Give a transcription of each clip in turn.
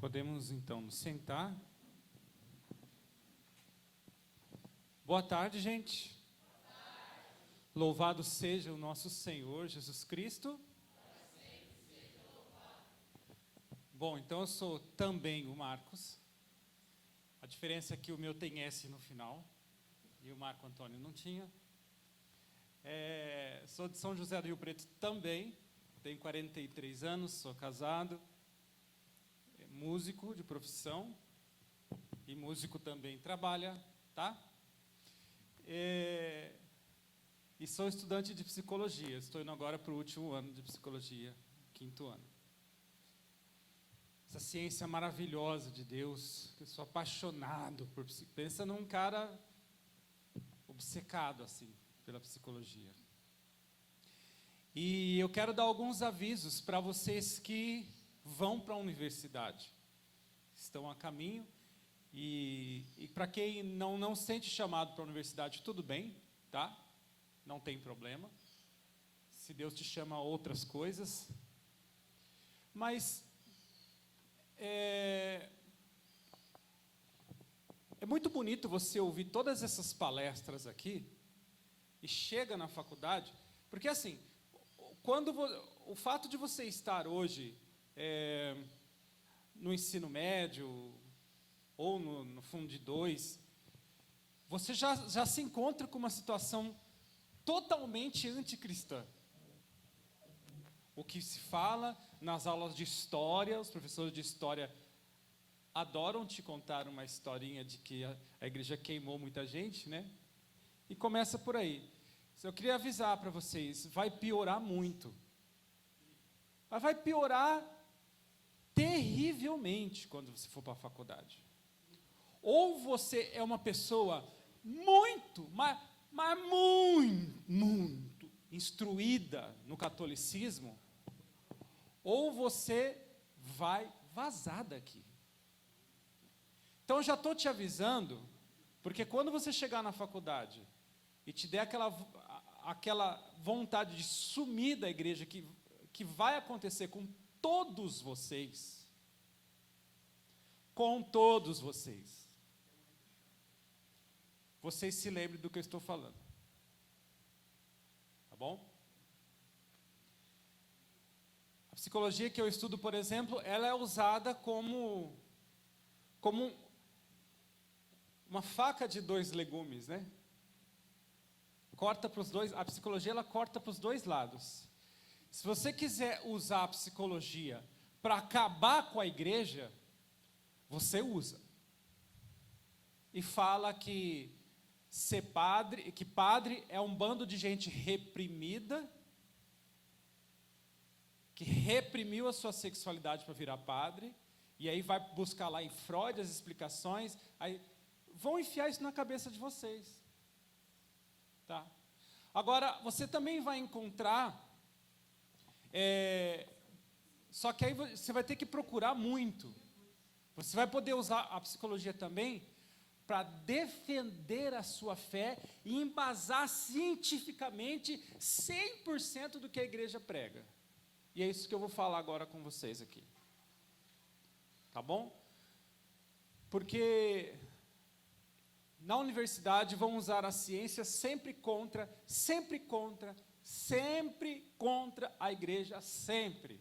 Podemos então nos sentar. Boa tarde, gente. Boa tarde. Louvado seja o nosso Senhor Jesus Cristo. Seja louvado. Bom, então eu sou também o Marcos. A diferença é que o meu tem S no final e o Marco Antônio não tinha. Sou de São José do Rio Preto também, tenho 43 anos, sou casado, músico de profissão e músico também trabalha, tá? E sou estudante de psicologia, estou indo agora para o último ano de psicologia, 5º ano. Essa ciência maravilhosa de Deus, que eu sou apaixonado por psicologia. Pensa num cara obcecado assim pela psicologia. E eu quero dar alguns avisos para vocês que vão para a universidade, estão a caminho, e para quem não sente chamado para a universidade, tudo bem, tá? Não tem problema, se Deus te chama a outras coisas, mas é muito bonito você ouvir todas essas palestras aqui, e chega na faculdade, porque assim, o fato de você estar hoje no ensino médio ou no fundo de 2, você já se encontra com uma situação totalmente anticristã. O que se fala nas aulas de história, os professores de história adoram te contar uma historinha de que a igreja queimou muita gente, né? E começa por aí. Eu queria avisar para vocês, vai piorar muito. Mas vai piorar terrivelmente quando você for para a faculdade. Ou você é uma pessoa muito, mas muito instruída no catolicismo, ou você vai vazar daqui. Então eu já estou te avisando, porque quando você chegar na faculdade e te der aquela vontade de sumir da igreja, que vai acontecer com todos vocês, vocês se lembrem do que eu estou falando, tá bom? A psicologia que eu estudo, por exemplo, ela é usada como uma faca de 2 legumes, né? Corta para os dois, a psicologia ela corta para os 2 lados. Se você quiser usar a psicologia para acabar com a igreja, você usa. E fala que padre é um bando de gente reprimida, que reprimiu a sua sexualidade para virar padre, e aí vai buscar lá em Freud as explicações, aí vão enfiar isso na cabeça de vocês. Tá? Agora, você também vai encontrar, só que aí você vai ter que procurar muito. Você vai poder usar a psicologia também para defender a sua fé e embasar cientificamente 100% do que a igreja prega. E é isso que eu vou falar agora com vocês aqui. Tá bom? Porque na universidade vão usar a ciência sempre contra a igreja, sempre.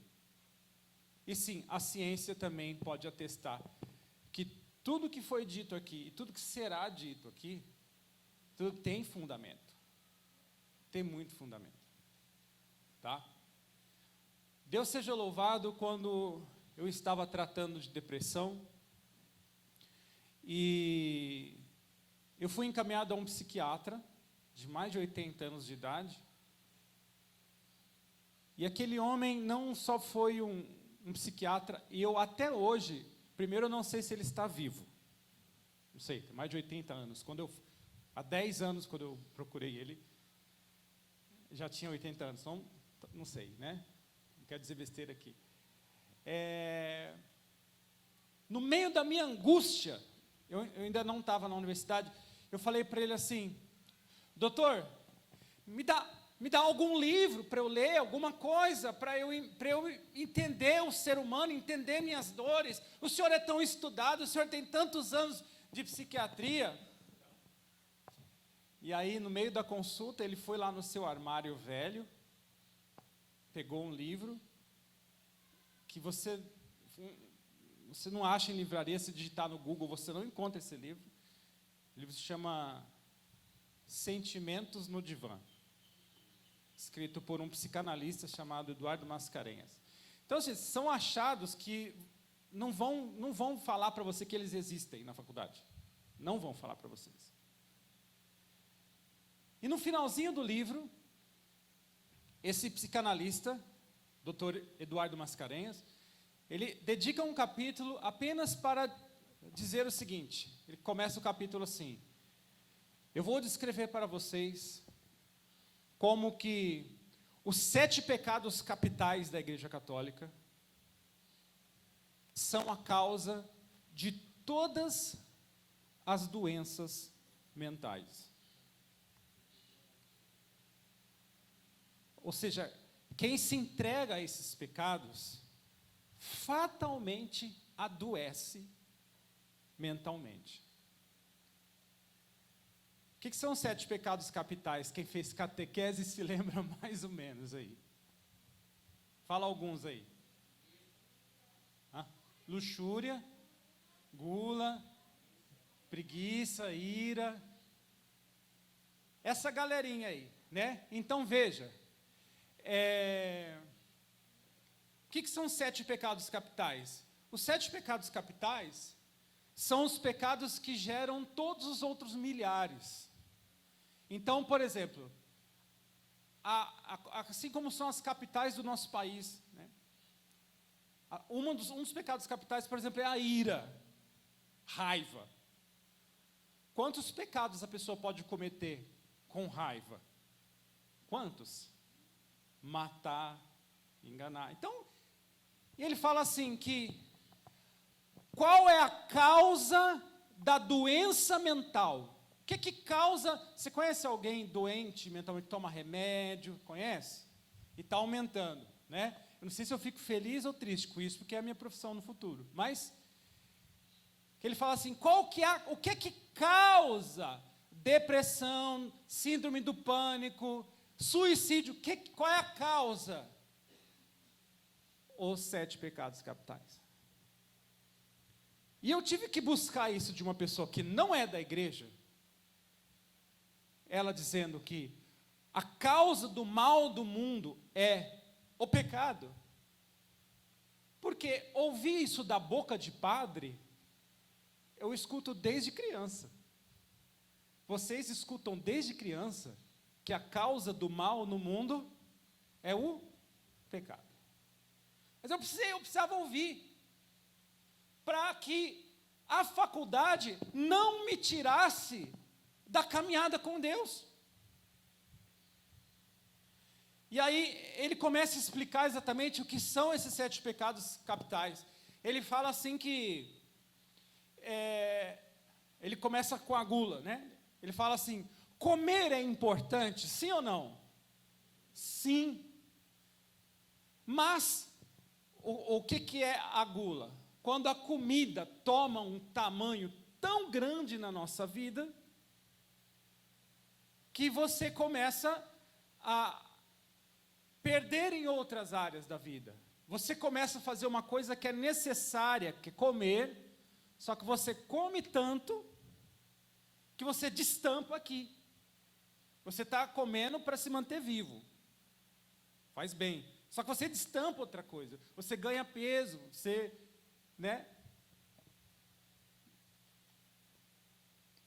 E sim, a ciência também pode atestar que tudo que foi dito aqui, e tudo que será dito aqui, tudo tem fundamento. Tem muito fundamento. Tá? Deus seja louvado. Quando eu estava tratando de depressão, e eu fui encaminhado a um psiquiatra de mais de 80 anos de idade, e aquele homem não só foi um psiquiatra, e eu até hoje, primeiro eu não sei se ele está vivo, não sei, tem mais de 80 anos, há 10 anos quando eu procurei ele, já tinha 80 anos, então não sei, né? Não quero dizer besteira aqui. No meio da minha angústia, eu ainda não estava na universidade, eu falei para ele assim: doutor, me Me dá algum livro para eu ler, alguma coisa, para eu entender o ser humano, entender minhas dores. O senhor é tão estudado, o senhor tem tantos anos de psiquiatria. E aí, no meio da consulta, ele foi lá no seu armário velho, pegou um livro, que você não acha em livraria, se digitar no Google, você não encontra esse livro. O livro se chama Sentimentos no Divã, escrito por um psicanalista chamado Eduardo Mascarenhas. Então, assim, são achados que não vão falar para você que eles existem na faculdade. Não vão falar para vocês. E no finalzinho do livro, esse psicanalista, Dr. Eduardo Mascarenhas, ele dedica um capítulo apenas para dizer o seguinte. Ele começa o capítulo assim: eu vou descrever para vocês como que os 7 pecados capitais da Igreja Católica são a causa de todas as doenças mentais. Ou seja, quem se entrega a esses pecados fatalmente adoece mentalmente. O que são os 7 pecados capitais? Quem fez catequese se lembra mais ou menos aí. Fala alguns aí. Luxúria, gula, preguiça, ira. Essa galerinha aí, né? Então veja. O que são os 7 pecados capitais? Os 7 pecados capitais são os pecados que geram todos os outros milhares. Então, por exemplo, assim como são as capitais do nosso país, né? Um dos pecados capitais, por exemplo, é a ira, raiva. Quantos pecados a pessoa pode cometer com raiva? Quantos? Matar, enganar. Então, ele fala assim que qual é a causa da doença mental? O que causa? Você conhece alguém doente mentalmente, toma remédio, conhece? E está aumentando, né? Eu não sei se eu fico feliz ou triste com isso, porque é a minha profissão no futuro. Mas ele fala assim, o que causa depressão, síndrome do pânico, suicídio? Qual é a causa? Os 7 pecados capitais. E eu tive que buscar isso de uma pessoa que não é da igreja, ela dizendo que a causa do mal do mundo é o pecado. Porque ouvir isso da boca de padre, eu escuto desde criança. Vocês escutam desde criança que a causa do mal no mundo é o pecado. Mas eu precisava ouvir, para que a faculdade não me tirasse da caminhada com Deus. E aí ele começa a explicar exatamente o que são esses 7 pecados capitais. Ele fala assim que, ele começa com a gula, né? Ele fala assim, comer é importante, sim ou não? Sim. Mas, o que é a gula? Quando a comida toma um tamanho tão grande na nossa vida, que você começa a perder em outras áreas da vida. Você começa a fazer uma coisa que é necessária, que é comer, só que você come tanto, que você destampa aqui. Você está comendo para se manter vivo. Faz bem. Só que você destampa outra coisa. Você ganha peso, você, né?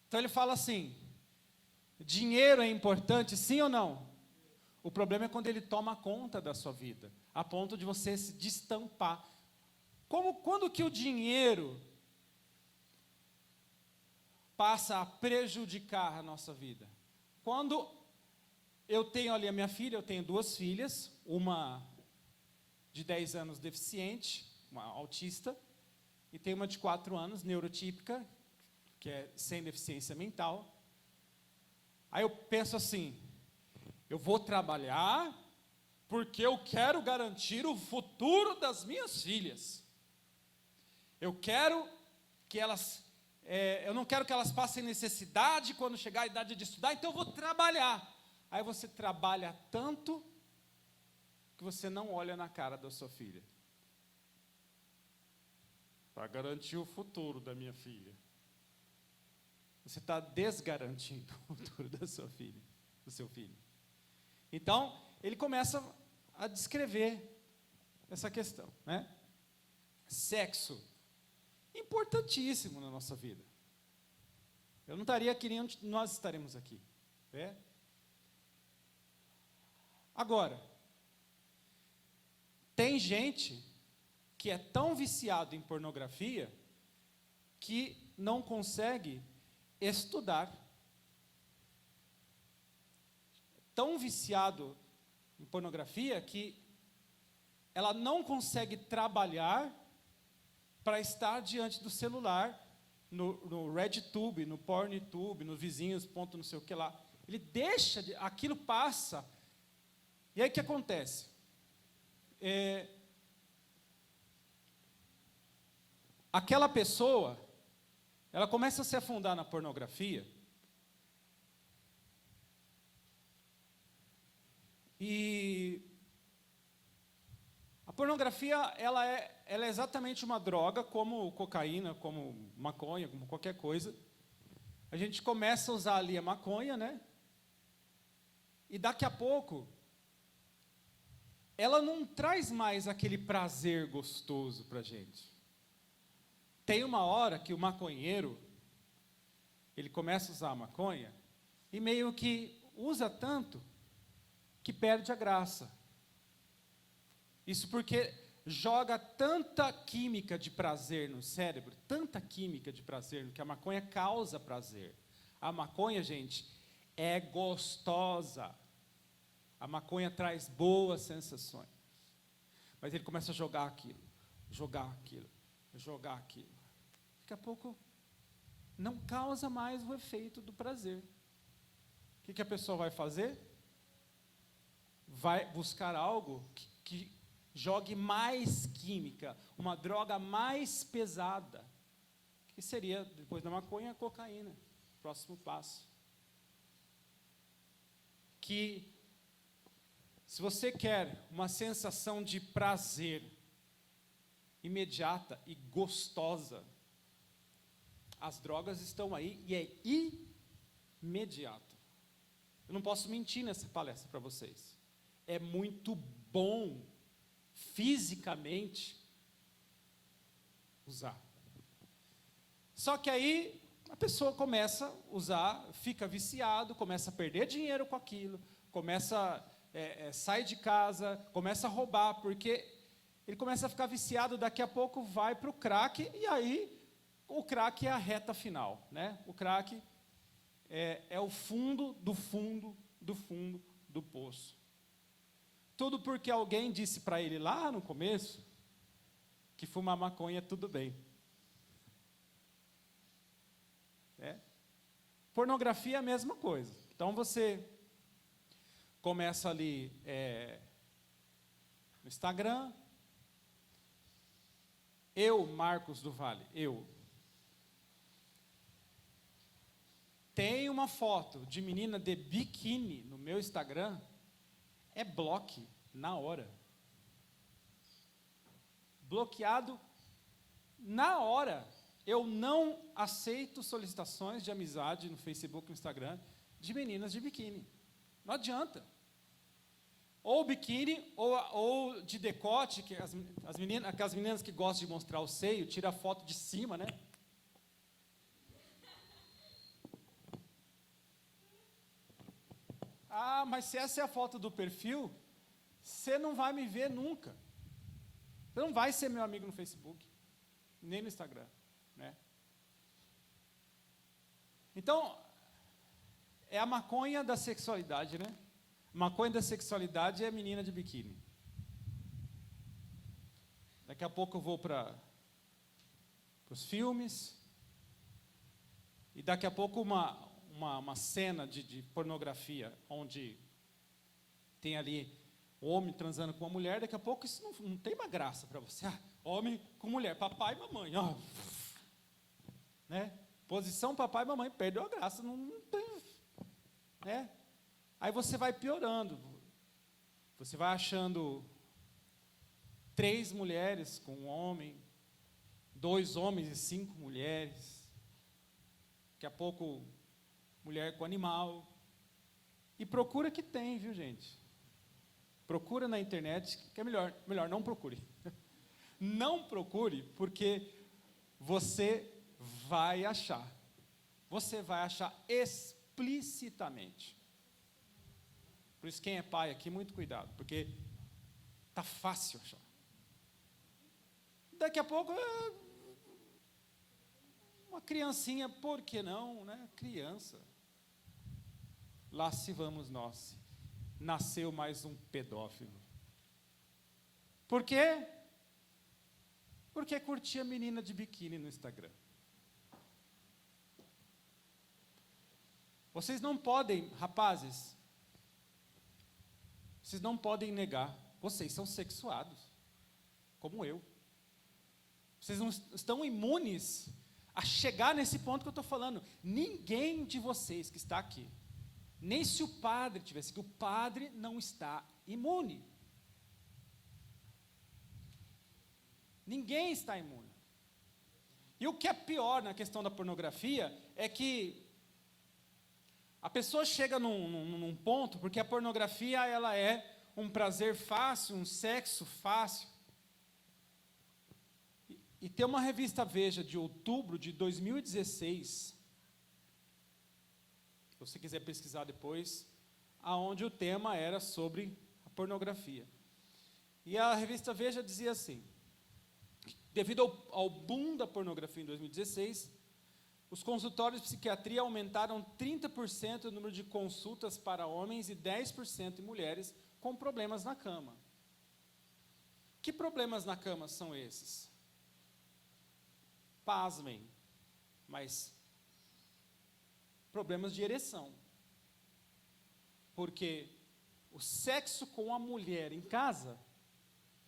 Então ele fala assim, dinheiro é importante, sim ou não? O problema é quando ele toma conta da sua vida, a ponto de você se destampar. Quando que o dinheiro passa a prejudicar a nossa vida? Quando eu tenho ali a minha filha, eu tenho 2 filhas, uma de 10 anos deficiente, uma autista, e tem uma de 4 anos, neurotípica, que é sem deficiência mental. Aí eu penso assim, Eu vou trabalhar porque eu quero garantir o futuro das minhas filhas. Eu não quero que elas passem necessidade quando chegar a idade de estudar, então eu vou trabalhar. Aí você trabalha tanto que você não olha na cara da sua filha. Para garantir o futuro da minha filha. Você está desgarantindo o futuro da sua filha, do seu filho. Então, ele começa a descrever essa questão, né? Sexo, importantíssimo na nossa vida. Eu não estaria aqui nem onde nós estaremos aqui, né? Agora, tem gente que é tão viciado em pornografia que não consegue estudar. Tão viciado em pornografia que ela não consegue trabalhar para estar diante do celular, no RedTube, no PornTube, no vizinhos, ponto não sei o que lá. Ele deixa, aquilo passa. E aí o que acontece? Aquela pessoa, ela começa a se afundar na pornografia, e a pornografia, ela é exatamente uma droga, como cocaína, como maconha, como qualquer coisa. A gente começa a usar ali a maconha, né? E daqui a pouco, ela não traz mais aquele prazer gostoso para a gente. Tem uma hora que o maconheiro, ele começa a usar a maconha, e meio que usa tanto, que perde a graça. Isso porque joga tanta química de prazer no cérebro, tanta química de prazer, que a maconha causa prazer. A maconha, gente, é gostosa. A maconha traz boas sensações. Mas ele começa a jogar aquilo, jogar aquilo, jogar aquilo. Daqui a pouco, não causa mais o efeito do prazer. O que a pessoa vai fazer? Vai buscar algo que jogue mais química, uma droga mais pesada, que seria, depois da maconha, a cocaína, próximo passo. Que, se você quer uma sensação de prazer imediata e gostosa, as drogas estão aí e é imediato. Eu não posso mentir nessa palestra para vocês. É muito bom, fisicamente, usar. Só que aí, a pessoa começa a usar, fica viciado, começa a perder dinheiro com aquilo, começa sai de casa, começa a roubar, porque ele começa a ficar viciado, daqui a pouco vai para o crack, e aí, o crack é a reta final, né? O crack é o fundo do fundo do fundo do poço. Tudo porque alguém disse para ele lá no começo que fumar maconha é tudo bem. Pornografia é a mesma coisa. Então você começa ali no Instagram. Marcos do Vale, tenho uma foto de menina de biquíni no meu Instagram, é bloque na hora. Bloqueado na hora. Eu não aceito solicitações de amizade no Facebook e no Instagram de meninas de biquíni. Não adianta. Ou biquíni, ou de decote, que aquelas meninas que gostam de mostrar o seio, tira a foto de cima, né? Ah, mas se essa é a foto do perfil, você não vai me ver nunca. Você não vai ser meu amigo no Facebook, nem no Instagram, né? Então, é a maconha da sexualidade, né? A maconha da sexualidade é a menina de biquíni. Daqui a pouco eu vou para os filmes, e daqui a pouco uma cena de pornografia, onde tem ali o homem transando com uma mulher, daqui a pouco isso não tem uma graça para você. Homem com mulher, papai e mamãe. Né? Posição papai e mamãe, perdeu a graça, não tem. Né? Aí você vai piorando. Você vai achando 3 mulheres com um homem, 2 homens e 5 mulheres. Daqui a pouco, mulher com animal. E procura que tem, viu, gente? Procura na internet, que é melhor não procure. Não procure, porque você vai achar. Você vai achar explicitamente. Por isso, quem é pai aqui, muito cuidado, porque está fácil achar. Daqui a pouco, uma criancinha, por que não, né? Criança. Lá se vamos nós. Nasceu mais um pedófilo. Por quê? Porque curtia menina de biquíni no Instagram. Vocês não podem, rapazes, vocês não podem negar, vocês são sexuados, como eu. Vocês não estão imunes a chegar nesse ponto que eu estou falando. Ninguém de vocês que está aqui, nem se o padre tivesse, que o padre não está imune. Ninguém está imune. E o que é pior na questão da pornografia é que a pessoa chega num ponto, porque a pornografia ela é um prazer fácil, um sexo fácil. E tem uma revista Veja de outubro de 2016, se você quiser pesquisar depois, aonde o tema era sobre a pornografia. E a revista Veja dizia assim: devido ao boom da pornografia em 2016, os consultórios de psiquiatria aumentaram 30% o número de consultas para homens e 10% em mulheres com problemas na cama. Que problemas na cama são esses? Pasmem, mas problemas de ereção. Porque o sexo com a mulher em casa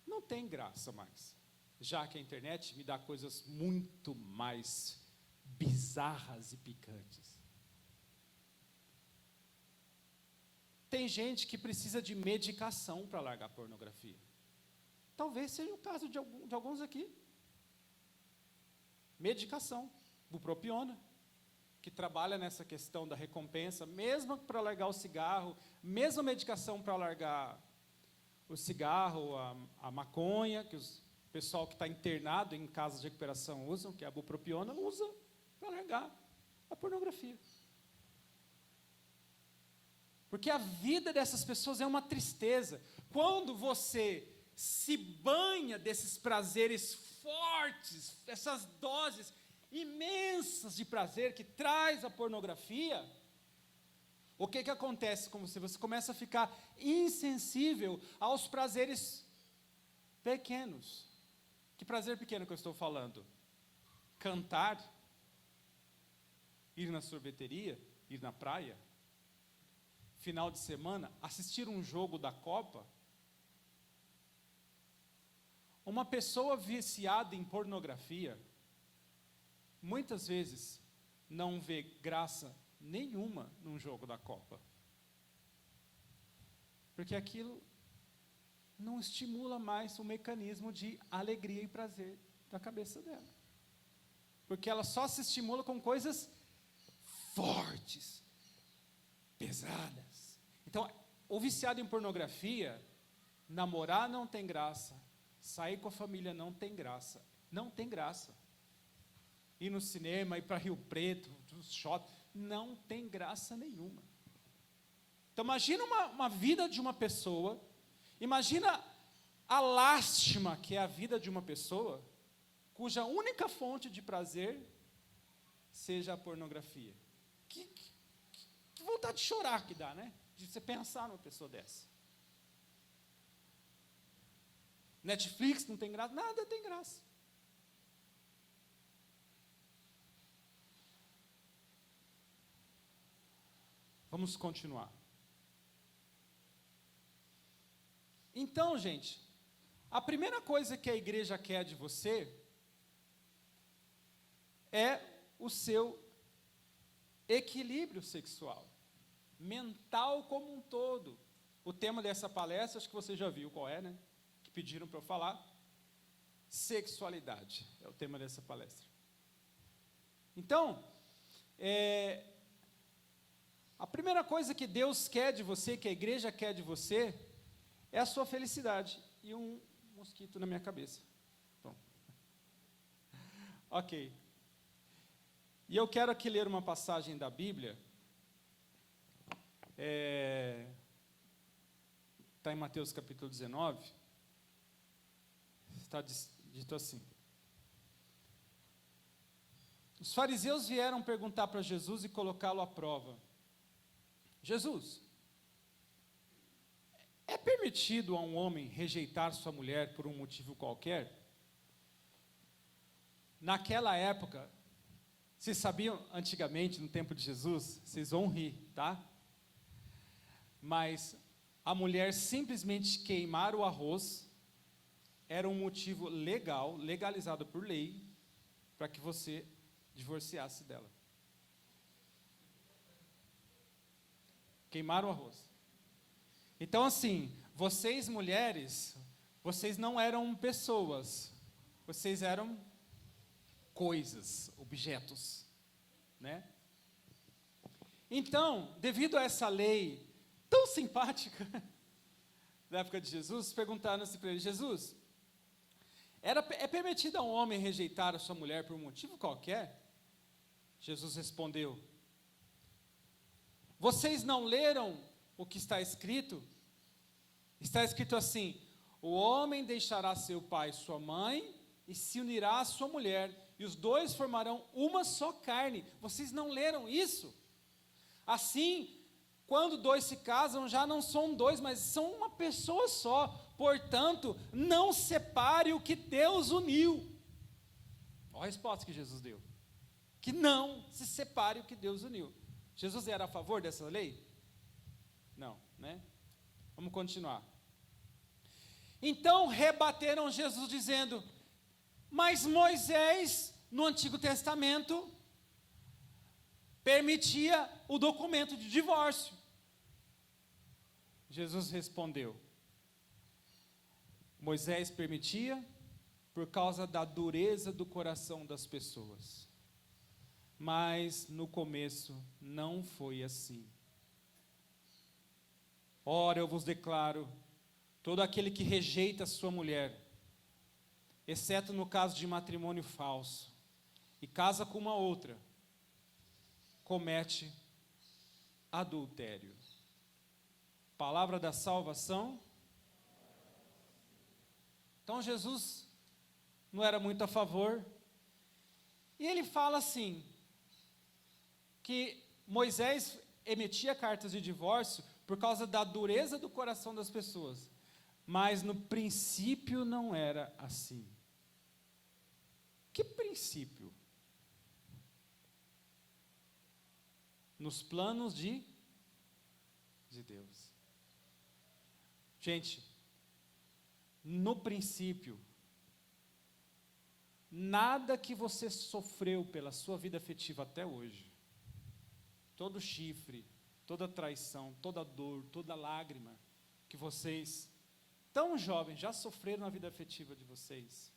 não tem graça mais. Já que a internet me dá coisas muito mais bizarras e picantes. Tem gente que precisa de medicação para largar a pornografia. Talvez seja o caso de alguns aqui. Medicação, bupropiona, que trabalha nessa questão da recompensa, mesmo para largar o cigarro, mesma medicação para largar o cigarro, a maconha, que o pessoal que está internado em casas de recuperação usam, que é a bupropiona, usa para largar a pornografia. Porque a vida dessas pessoas é uma tristeza. Quando você se banha desses prazeres fortes, essas doses imensas de prazer que traz a pornografia, o que acontece com você? Você começa a ficar insensível aos prazeres pequenos. Que prazer pequeno que eu estou falando? Cantar, ir na sorveteria, ir na praia, final de semana, assistir um jogo da Copa. Uma pessoa viciada em pornografia, muitas vezes, não vê graça nenhuma num jogo da Copa. Porque aquilo não estimula mais o mecanismo de alegria e prazer da cabeça dela. Porque ela só se estimula com coisas fortes, pesadas. Então, o viciado em pornografia, namorar não tem graça, sair com a família não tem graça. Não tem graça. Ir no cinema, ir para Rio Preto, shopping, não tem graça nenhuma. Então, imagina uma vida de uma pessoa, imagina a lástima que é a vida de uma pessoa, cuja única fonte de prazer seja a pornografia. Que vontade de chorar que dá, né? De você pensar numa pessoa dessa. Netflix não tem graça, nada tem graça. Vamos continuar. Então, gente, a primeira coisa que a igreja quer de você é o seu equilíbrio sexual, mental como um todo. O tema dessa palestra, acho que você já viu qual é, né? Que pediram para eu falar. Sexualidade é o tema dessa palestra. Então, a primeira coisa que Deus quer de você, que a igreja quer de você, é a sua felicidade. E um mosquito na minha cabeça. Bom. Ok. E eu quero aqui ler uma passagem da Bíblia. Está em Mateus capítulo 19. Está dito assim: os fariseus vieram perguntar para Jesus e colocá-lo à prova. Jesus, é permitido a um homem rejeitar sua mulher por um motivo qualquer? Naquela época, vocês sabiam, antigamente, no tempo de Jesus, vocês vão rir, tá? Mas a mulher simplesmente queimar o arroz era um motivo legal, legalizado por lei, para que você divorciasse dela. Queimar o arroz. Então, assim, vocês mulheres, vocês não eram pessoas, vocês eram coisas, objetos, né? Então, devido a essa lei tão simpática da época de Jesus, perguntaram-se para ele: Jesus, é permitido a um homem rejeitar a sua mulher por um motivo qualquer? Jesus respondeu: vocês não leram o que está escrito? Está escrito assim: o homem deixará seu pai e sua mãe e se unirá à sua mulher, e os dois formarão uma só carne. Vocês não leram isso? Assim, quando dois se casam, já não são dois, mas são uma pessoa só. Portanto, não separe o que Deus uniu. Olha a resposta que Jesus deu: que não se separe o que Deus uniu. Jesus era a favor dessa lei? Não, né? Vamos continuar. Então rebateram Jesus dizendo: mas Moisés, no Antigo Testamento, permitia o documento de divórcio. Jesus respondeu: Moisés permitia por causa da dureza do coração das pessoas. Mas no começo não foi assim. Ora, eu vos declaro, todo aquele que rejeita sua mulher, exceto no caso de matrimônio falso, e casa com uma outra, comete adultério. Palavra da salvação. Então Jesus não era muito a favor. E ele fala assim, que Moisés emitia cartas de divórcio por causa da dureza do coração das pessoas. Mas no princípio não era assim. Que princípio? Nos planos de Deus. Gente, no princípio, nada que você sofreu pela sua vida afetiva até hoje, todo chifre, toda traição, toda dor, toda lágrima que vocês, tão jovens, já sofreram na vida afetiva de vocês,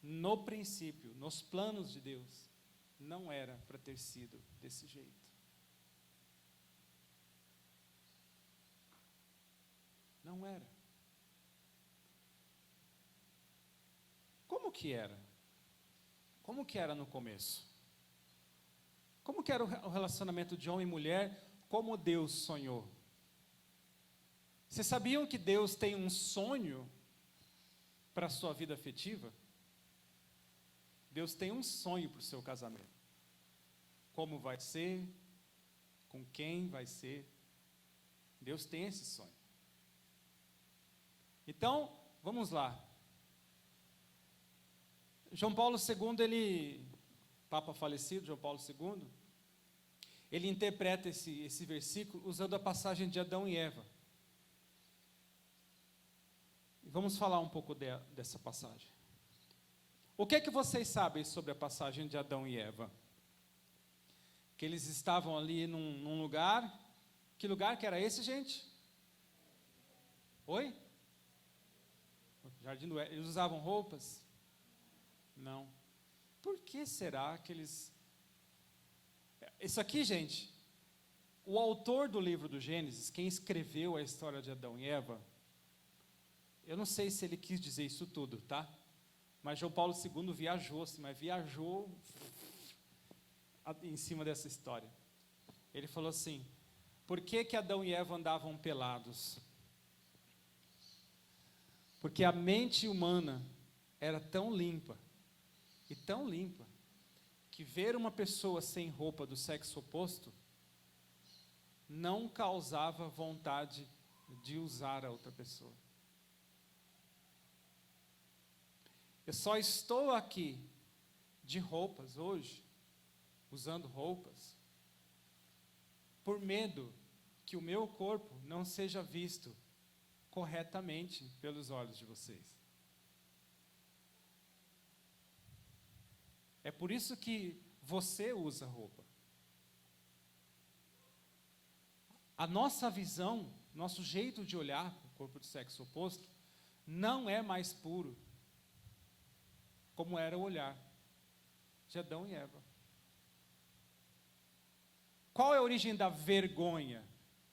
no princípio, nos planos de Deus, não era para ter sido desse jeito. Não era. Como que era? Como que era no começo? Como que era o relacionamento de homem e mulher, como Deus sonhou? Vocês sabiam que Deus tem um sonho para a sua vida afetiva? Deus tem um sonho para o seu casamento. Como vai ser? Com quem vai ser? Deus tem esse sonho. Então, vamos lá. João Paulo II, Papa falecido, João Paulo II, ele interpreta esse versículo usando a passagem de Adão e Eva. vamos falar um pouco dessa passagem. O que é que vocês sabem sobre a passagem de Adão e Eva? Que eles estavam ali num lugar. Que lugar que era esse, gente? Oi? Jardim do Éden. Eles usavam roupas? Não. Por que será que eles... Isso aqui, gente, o autor do livro do Gênesis, quem escreveu a história de Adão e Eva, eu não sei se ele quis dizer isso tudo, tá? Mas João Paulo II viajou em cima dessa história. Ele falou assim: por que Adão e Eva andavam pelados? Porque a mente humana era tão limpa, que ver uma pessoa sem roupa do sexo oposto não causava vontade de usar a outra pessoa. Eu só estou aqui de roupas hoje, usando roupas, por medo que o meu corpo não seja visto corretamente pelos olhos de vocês. É por isso que você usa roupa. A nossa visão, nosso jeito de olhar para o corpo do sexo oposto, não é mais puro como era o olhar de Adão e Eva. Qual é a origem da vergonha?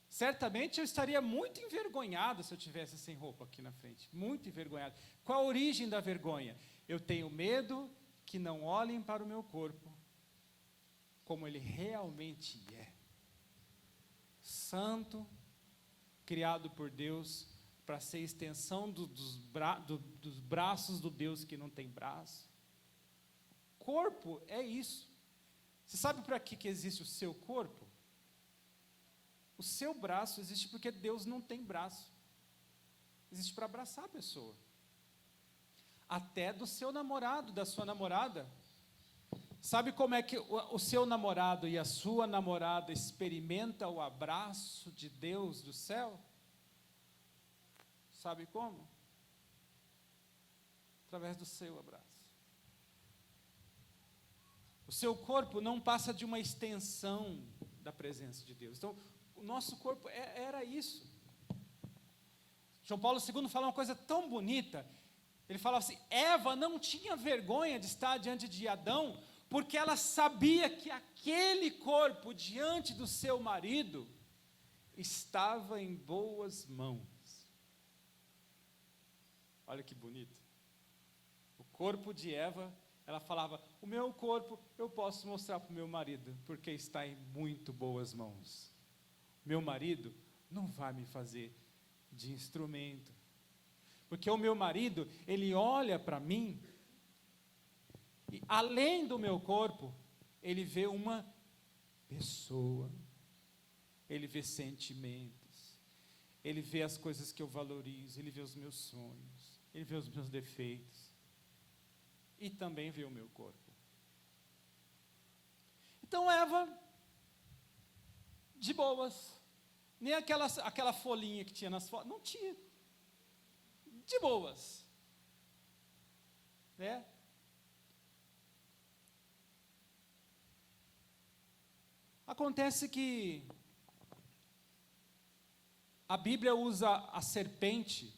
Certamente eu estaria muito envergonhado se eu tivesse sem roupa aqui na frente, muito envergonhado. Qual a origem da vergonha? Eu tenho medo que não olhem para o meu corpo como ele realmente é. Santo, criado por Deus para ser extensão dos braços do Deus que não tem braço. Corpo é isso. Você sabe para que existe o seu corpo? O seu braço existe porque Deus não tem braço. Existe para abraçar a pessoa. Até do seu namorado, da sua namorada. Sabe como é que o seu namorado e a sua namorada experimentam o abraço de Deus do céu? Sabe como? Através do seu abraço. O seu corpo não passa de uma extensão da presença de Deus. Então, o nosso corpo era isso. João Paulo II fala uma coisa tão bonita. Ele fala assim: Eva não tinha vergonha de estar diante de Adão, porque ela sabia que aquele corpo diante do seu marido estava em boas mãos. Olha que bonito. O corpo de Eva, ela falava: o meu corpo eu posso mostrar para o meu marido, porque está em muito boas mãos. Meu marido não vai me fazer de instrumento, porque o meu marido, ele olha para mim, e além do meu corpo, ele vê uma pessoa, ele vê sentimentos, ele vê as coisas que eu valorizo, ele vê os meus sonhos, ele vê os meus defeitos, e também vê o meu corpo. Então Eva, de boas, nem aquela folhinha que tinha nas fotos, não tinha, de boas, né? Acontece que a Bíblia usa a serpente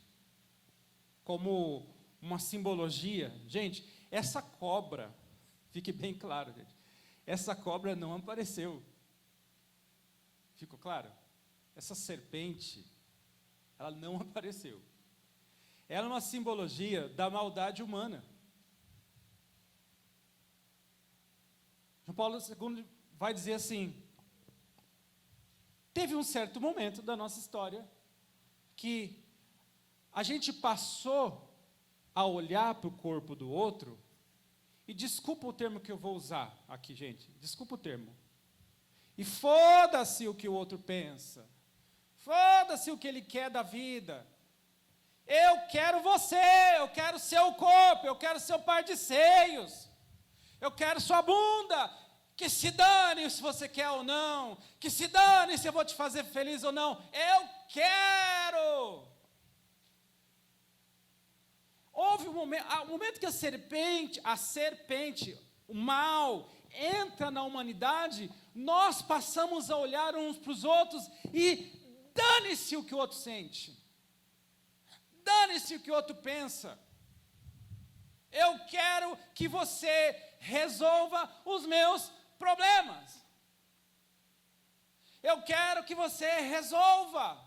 como uma simbologia. Gente, essa cobra, fique bem claro, gente, essa cobra não apareceu. Ficou claro? Essa serpente, ela não apareceu. Ela é uma simbologia da maldade humana. João Paulo II vai dizer assim: teve um certo momento da nossa história que a gente passou a olhar para o corpo do outro, e desculpa o termo que eu vou usar aqui, gente, desculpa o termo, e foda-se o que o outro pensa, foda-se o que ele quer da vida, eu quero você, eu quero seu corpo, eu quero seu par de seios, eu quero sua bunda, que se dane se você quer ou não, que se dane se eu vou te fazer feliz ou não, eu quero. Houve um momento, o momento que a serpente, o mal, entra na humanidade, nós passamos a olhar uns para os outros e dane-se o que o outro sente. Dane-se o que o outro pensa. Eu quero que você resolva os meus problemas. Eu quero que você resolva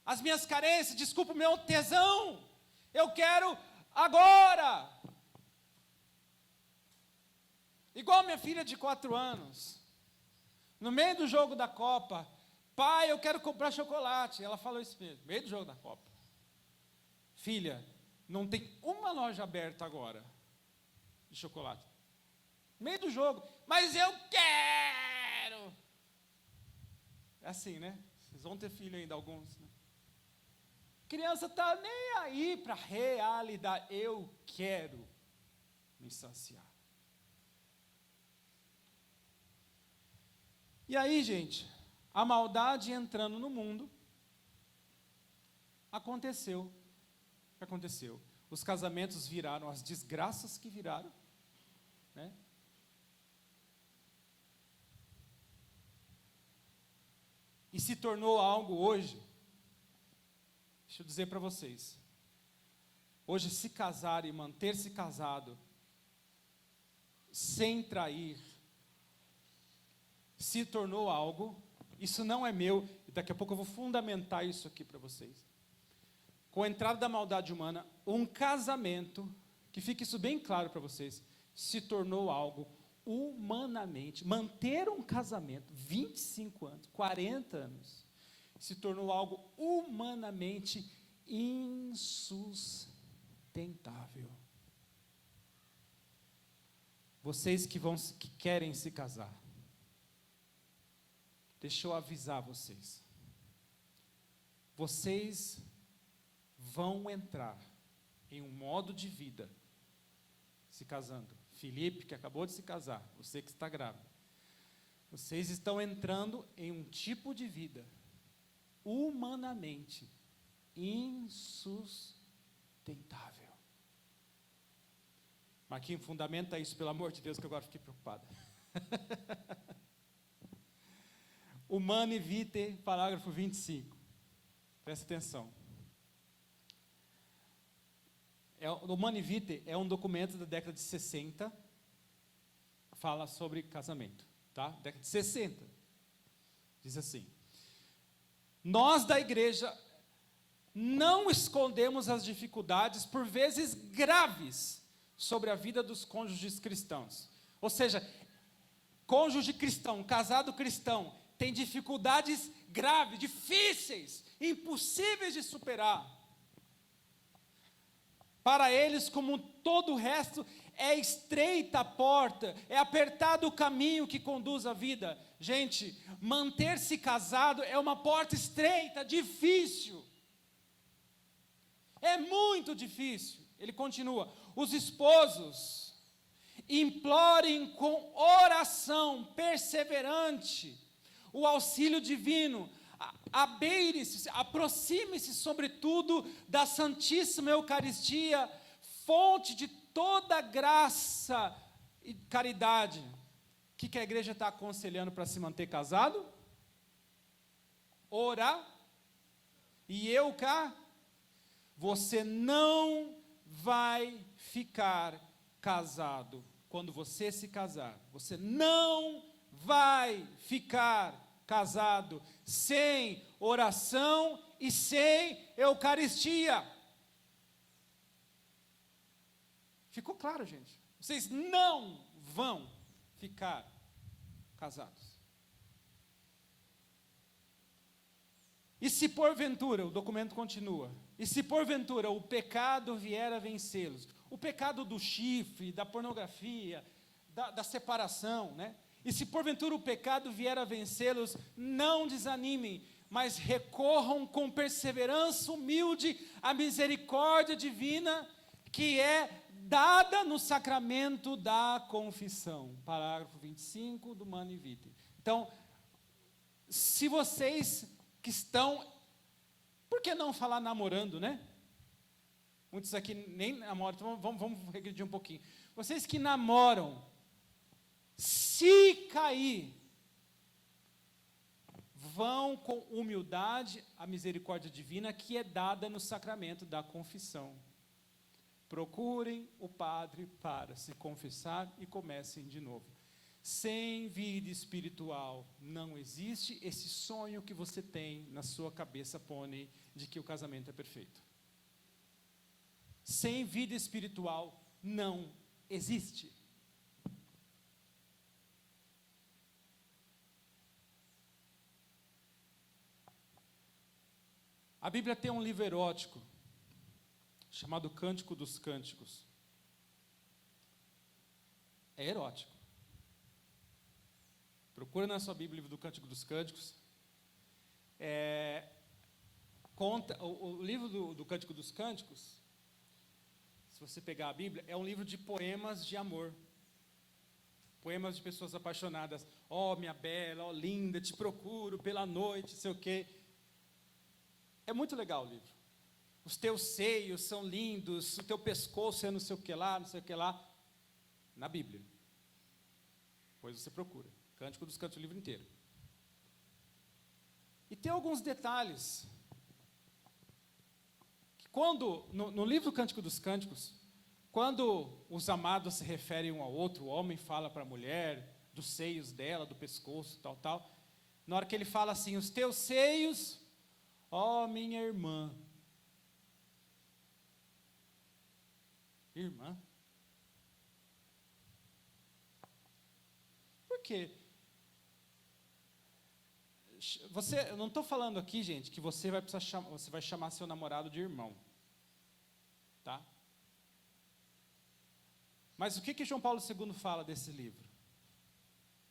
as minhas carências, desculpa o meu tesão. Eu quero agora. Igual minha filha de 4 anos. No meio do jogo da Copa, pai, eu quero comprar chocolate. Ela falou isso mesmo, no meio do jogo da Copa. Filha, não tem uma loja aberta agora de chocolate. No meio do jogo, mas eu quero. É assim, né? Vocês vão ter filho ainda, alguns, né? Criança está nem aí para a realidade. Eu quero me saciar. E aí, gente, a maldade entrando no mundo, aconteceu o que aconteceu. Os casamentos viraram as desgraças que viraram, né? E se tornou algo hoje, deixa eu dizer para vocês, hoje se casar e manter-se casado, sem trair, se tornou algo, isso não é meu, e daqui a pouco eu vou fundamentar isso aqui para vocês. Com a entrada da maldade humana, um casamento, que fique isso bem claro para vocês, se tornou algo humanamente, manter um casamento, 25 anos, 40 anos, se tornou algo humanamente insustentável. Vocês que querem se casar, deixa eu avisar vocês. Vocês vão entrar em um modo de vida, se casando. Felipe, que acabou de se casar, você que está grávida. Vocês estão entrando em um tipo de vida humanamente insustentável. Marquinhos, fundamenta isso, pelo amor de Deus, que eu agora fiquei preocupado. Humane Vitae, parágrafo 25. Presta atenção. O Humane Vitae é um documento da década de 60, fala sobre casamento, tá? Década de 60. Diz assim: nós da igreja não escondemos as dificuldades, por vezes graves, sobre a vida dos cônjuges cristãos. Ou seja, cônjuge cristão, casado cristão, tem dificuldades graves, difíceis, impossíveis de superar. Para eles, como todo o resto, é estreita a porta, é apertado o caminho que conduz à vida. Gente, manter-se casado é uma porta estreita, difícil. É muito difícil. Ele continua: os esposos implorem com oração perseverante o auxílio divino, abeire-se, aproxime-se sobretudo da Santíssima Eucaristia, fonte de toda graça e caridade. O que a igreja está aconselhando para se manter casado? Orar. E eu cá, você não vai ficar casado quando você se casar. Você não vai ficar casado sem oração e sem Eucaristia. Ficou claro, gente? Vocês não vão ficar casados. E se porventura, o documento continua, e se porventura o pecado vier a vencê-los, o pecado do chifre, da pornografia, da separação, né? E se porventura o pecado vier a vencê-los, não desanimem, mas recorram com perseverança humilde à misericórdia divina, que é dada no sacramento da confissão. Parágrafo 25 do Humane Vitae. Então, se vocês que estão, por que não falar namorando, né? Muitos aqui nem namoram, então vamos regredir um pouquinho. Vocês que namoram, se cair, vão com humildade à misericórdia divina que é dada no sacramento da confissão. Procurem o padre para se confessar e comecem de novo. Sem vida espiritual não existe esse sonho que você tem na sua cabeça, pônei, de que o casamento é perfeito. Sem vida espiritual não existe. A Bíblia tem um livro erótico chamado Cântico dos Cânticos. É erótico. Procura na sua Bíblia o livro do Cântico dos Cânticos. O livro do Cântico dos Cânticos, se você pegar a Bíblia, é um livro de poemas de amor. Poemas de pessoas apaixonadas. Ó, minha bela, ó, linda, te procuro pela noite, sei o quê. É muito legal o livro. Os teus seios são lindos, o teu pescoço é não sei o que lá, não sei o que lá. Na Bíblia. Depois você procura. Cântico dos Cânticos, o livro inteiro. E tem alguns detalhes. Que quando, no livro Cântico dos Cânticos, quando os amados se referem um ao outro, o homem fala para a mulher, dos seios dela, do pescoço, tal. Na hora que ele fala assim, os teus seios, ó minha irmã. Irmã? Por quê? Eu não estou falando aqui, gente, que você vai chamar seu namorado de irmão. Tá? Mas o que João Paulo II fala desse livro?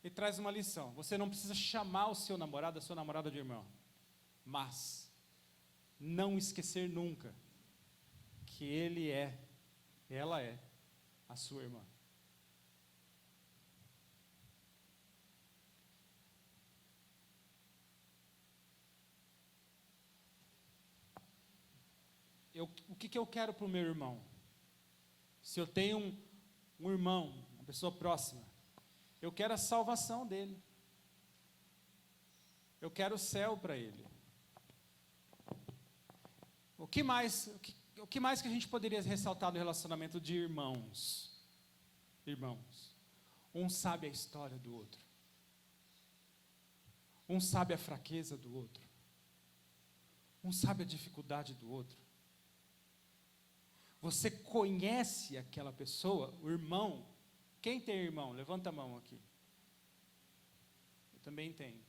Ele traz uma lição. Você não precisa chamar o seu namorado, a sua namorada de irmão. Mas não esquecer nunca que ela é a sua irmã. O que eu quero para o meu irmão? Se eu tenho um irmão, uma pessoa próxima, eu quero a salvação dele. Eu quero o céu para ele. O que mais que a gente poderia ressaltar no relacionamento de irmãos? Irmãos. Um sabe a história do outro. Um sabe a fraqueza do outro. Um sabe a dificuldade do outro. Você conhece aquela pessoa, o irmão. Quem tem irmão? Levanta a mão aqui. Eu também tenho.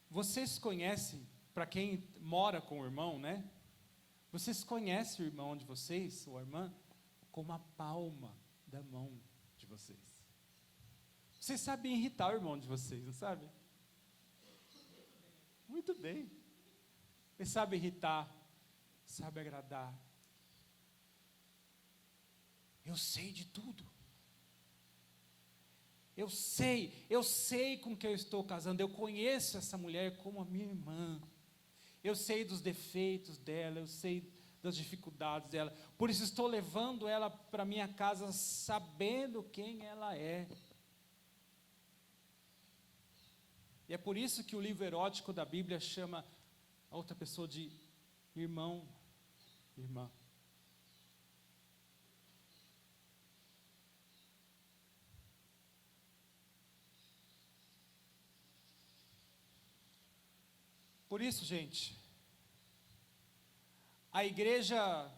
Vocês conhecem, para quem mora com o irmão, né? Vocês conhecem o irmão de vocês, ou a irmã, como a palma da mão de vocês. Vocês sabem irritar o irmão de vocês, não sabem? Muito bem. Vocês sabem irritar, sabem agradar. Eu sei de tudo. Eu sei com quem eu estou casando. Eu conheço essa mulher como a minha irmã. Eu sei dos defeitos dela, eu sei das dificuldades dela. Por isso estou levando ela para minha casa sabendo quem ela é. E é por isso que o livro erótico da Bíblia chama a outra pessoa de irmão, irmã. Por isso, gente, a igreja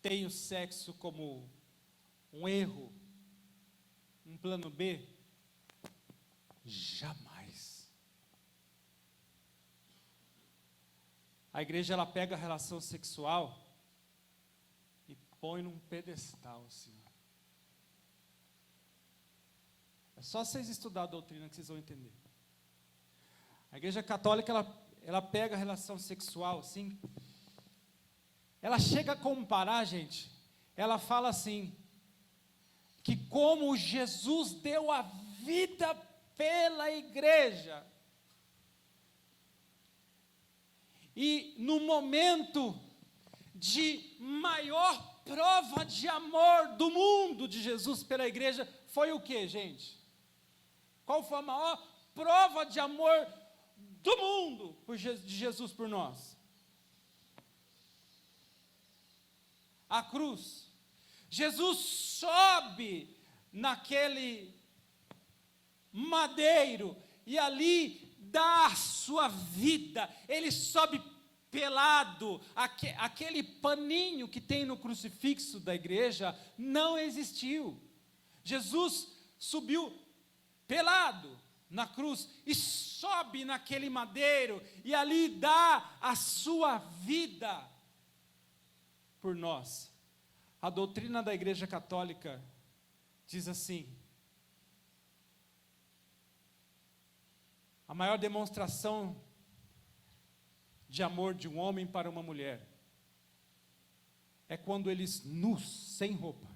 tem o sexo como um erro, um plano B? Jamais. A igreja, ela pega a relação sexual e põe num pedestal, assim. É só vocês estudarem a doutrina que vocês vão entender. A igreja católica, ela pega a relação sexual, assim, ela chega a comparar, gente, ela fala assim, que como Jesus deu a vida pela igreja, e no momento de maior prova de amor do mundo de Jesus pela igreja foi o que, gente? Qual foi a maior prova de amor do mundo de Jesus por nós? A cruz. Jesus sobe naquele madeiro e ali dá a sua vida. Ele sobe pelado. Aquele paninho que tem no crucifixo da igreja não existiu. Jesus subiu pelado na cruz e sobe naquele madeiro e ali dá a sua vida por nós. A doutrina da Igreja Católica diz assim: a maior demonstração de amor de um homem para uma mulher é quando eles nus, sem roupa.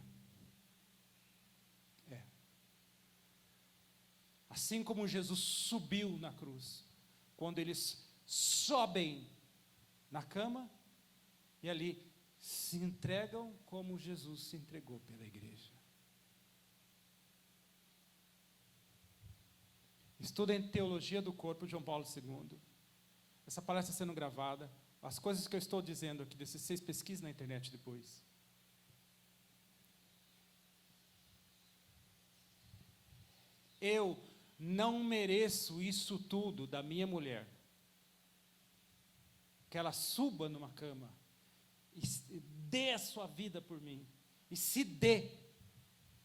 Assim como Jesus subiu na cruz, quando eles sobem na cama e ali se entregam como Jesus se entregou pela igreja. Estudem Teologia do Corpo, João Paulo II. Essa palestra sendo gravada. As coisas que eu estou dizendo aqui, desses 6 pesquisas na internet depois. Eu não mereço isso tudo da minha mulher. Que ela suba numa cama e dê a sua vida por mim. E se dê.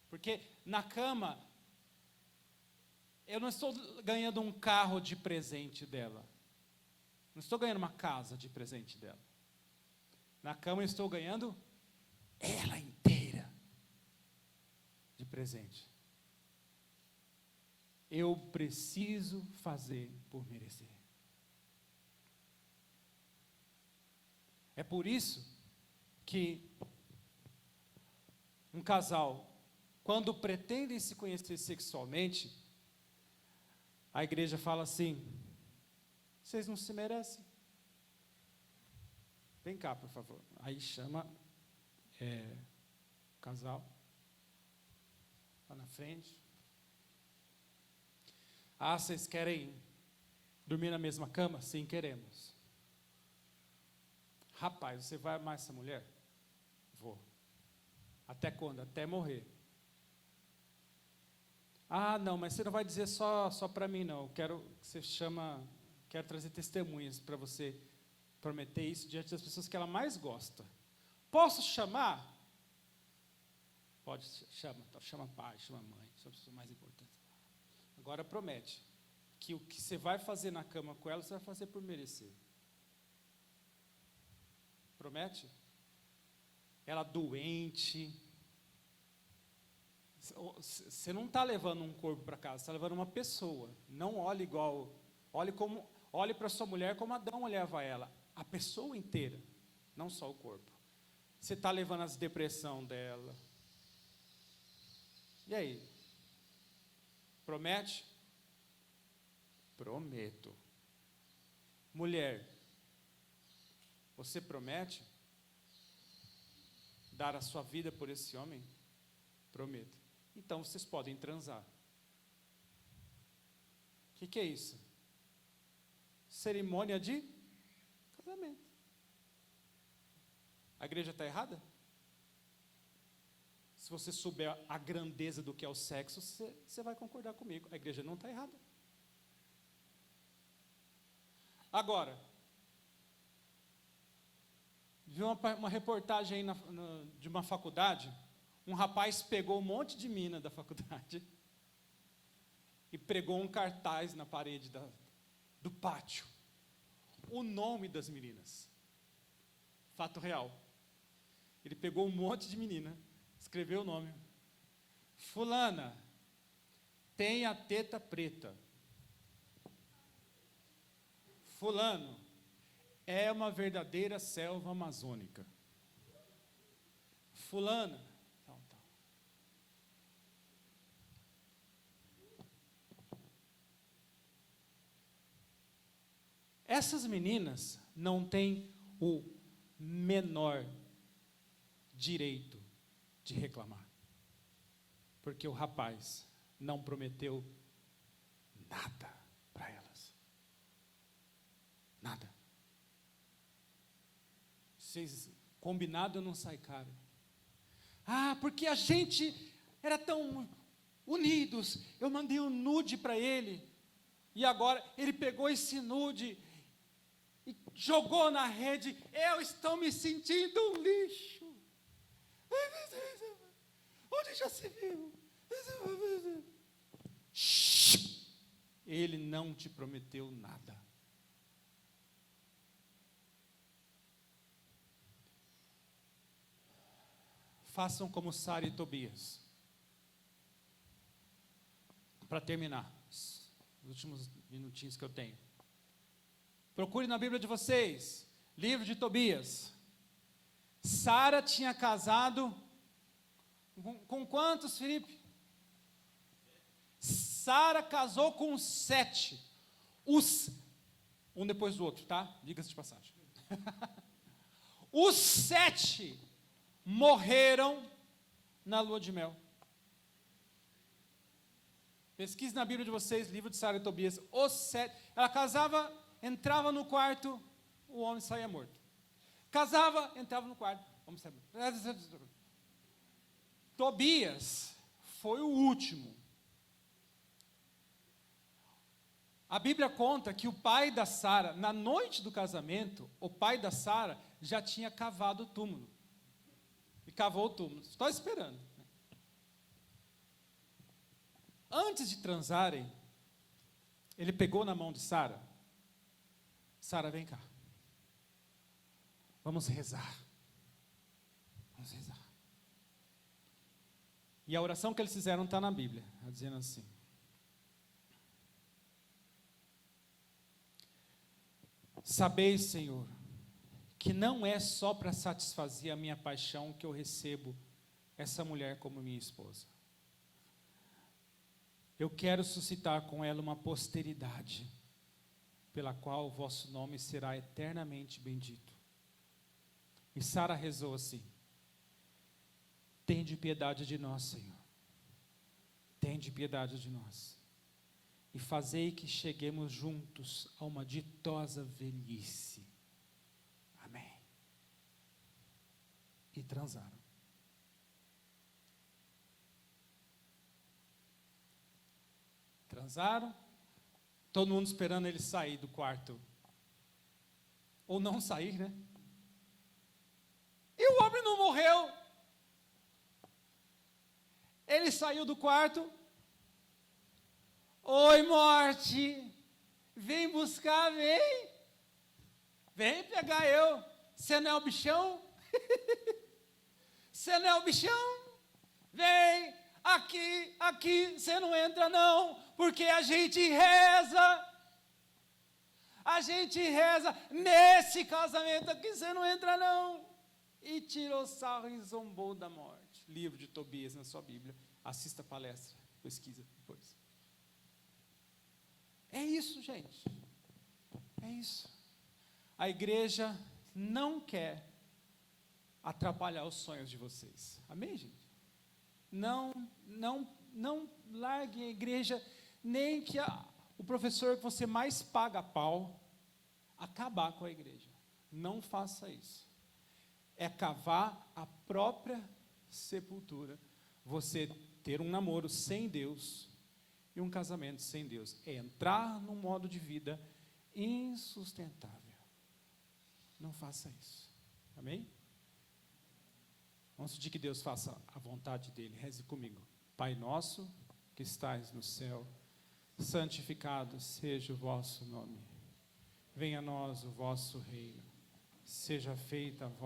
Porque na cama, eu não estou ganhando um carro de presente dela. Não estou ganhando uma casa de presente dela. Na cama eu estou ganhando ela inteira de presente. Eu preciso fazer por merecer. É por isso que um casal, quando pretendem se conhecer sexualmente, a igreja fala assim: vocês não se merecem? Vem cá, por favor. Aí chama o casal lá na frente. Ah, vocês querem dormir na mesma cama? Sim, queremos. Rapaz, você vai amar essa mulher? Vou. Até quando? Até morrer. Ah, não, mas você não vai dizer só para mim, não. Eu quero que você quero trazer testemunhas para você prometer isso diante das pessoas que ela mais gosta. Posso chamar? Pode, chama. Então, chama pai, chama mãe, são as pessoas mais importantes. Agora promete que o que você vai fazer na cama com ela, você vai fazer por merecer. Promete? Ela doente. Você não está levando um corpo para casa, você está levando uma pessoa. Não olhe igual, olhe para sua mulher como Adão olhava ela. A pessoa inteira, não só o corpo. Você está levando as depressão dela. E aí? Promete? Prometo. Mulher, você promete dar a sua vida por esse homem? Prometo. Então vocês podem transar. O que é isso? Cerimônia de casamento. A igreja está errada? Se você souber a grandeza do que é o sexo, você vai concordar comigo. A igreja não está errada. Agora, vi uma reportagem aí de uma faculdade. Um rapaz pegou um monte de mina da faculdade e pregou um cartaz na parede do pátio. O nome das meninas. Fato real. Ele pegou um monte de menina, escreveu o nome. Fulana, tem a teta preta. Fulano, é uma verdadeira selva amazônica. Fulana, tal. Essas meninas não têm o menor direito de reclamar. Porque o rapaz não prometeu nada para elas. Nada. Vocês, combinado não sai caro. Ah, porque a gente era tão unidos. Eu mandei um nude para ele. E agora ele pegou esse nude e jogou na rede. Eu estou me sentindo um lixo. Onde já se viu? Ele não te prometeu nada. Façam como Sara e Tobias. Para terminar, os últimos minutinhos que eu tenho. Procure na Bíblia de vocês, livro de Tobias. Sara tinha casado com quantos, Felipe? Sara casou com 7. Um depois do outro, tá? Diga-se de passagem. Os 7 morreram na lua de mel. Pesquise na Bíblia de vocês, livro de Sara e Tobias. Os 7. Ela casava, entrava no quarto, o homem saía morto. Casava, entrava no quarto, o homem saía morto. Tobias foi o último. A Bíblia conta que o pai da Sara, na noite do casamento, o pai da Sara já tinha cavado o túmulo. E cavou o túmulo. Estou esperando. Antes de transarem, ele pegou na mão de Sara. Sara, vem cá. Vamos rezar. Vamos rezar. E a oração que eles fizeram está na Bíblia, dizendo assim: sabeis, Senhor, que não é só para satisfazer a minha paixão que eu recebo essa mulher como minha esposa. Eu quero suscitar com ela uma posteridade, pela qual o vosso nome será eternamente bendito. E Sara rezou assim: tende piedade de nós, Senhor. Tende piedade de nós. E fazei que cheguemos juntos a uma ditosa velhice. Amém. E transaram. Transaram. Todo mundo esperando ele sair do quarto. Ou não sair, né? E o homem não morreu. Ele saiu do quarto. Oi, morte. Vem buscar, vem. Vem pegar eu. Você não é o bichão? Você não é o bichão? Vem. Aqui, você não entra não. Porque a gente reza. A gente reza. Nesse casamento aqui você não entra não. E tirou sarro e zombou da morte. Livro de Tobias na sua Bíblia. Assista a palestra, pesquisa depois. É isso, gente. É isso. A igreja não quer atrapalhar os sonhos de vocês. Amém, gente? Não larguem a igreja, nem que o professor que você mais paga pau acabar com a igreja. Não faça isso. É cavar a própria sepultura. Você ter um namoro sem Deus e um casamento sem Deus. É entrar num modo de vida insustentável. Não faça isso. Amém? Vamos pedir que Deus faça a vontade dEle. Reze comigo. Pai nosso, que estais no céu, santificado seja o vosso nome. Venha a nós o vosso reino. Seja feita a vossa